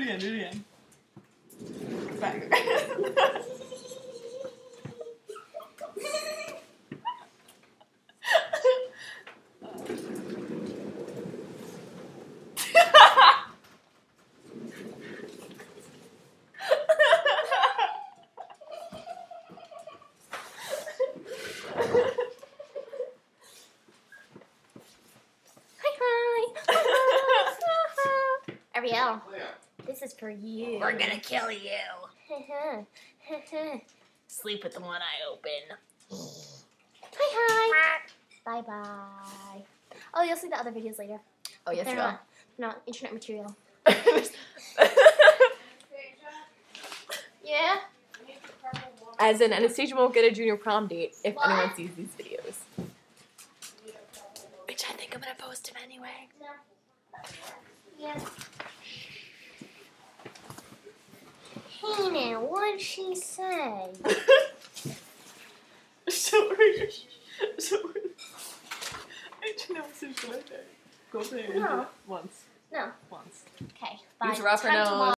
again, do it again. Back. Ariel, this is for you. We're gonna kill you. Sleep with the one eye open. Hi. Bye bye. Oh, you'll see the other videos later. Oh, yes, They're you will. not internet material. Yeah? As in, Anastasia won't get a junior prom date if What? anyone sees these videos. Which I think I'm gonna post him anyway. No. Yeah. Hey now, what'd she say? So I don't know what's in Go there. No. Once. No. Once. Okay, bye. Use rougher Time to nose. walk.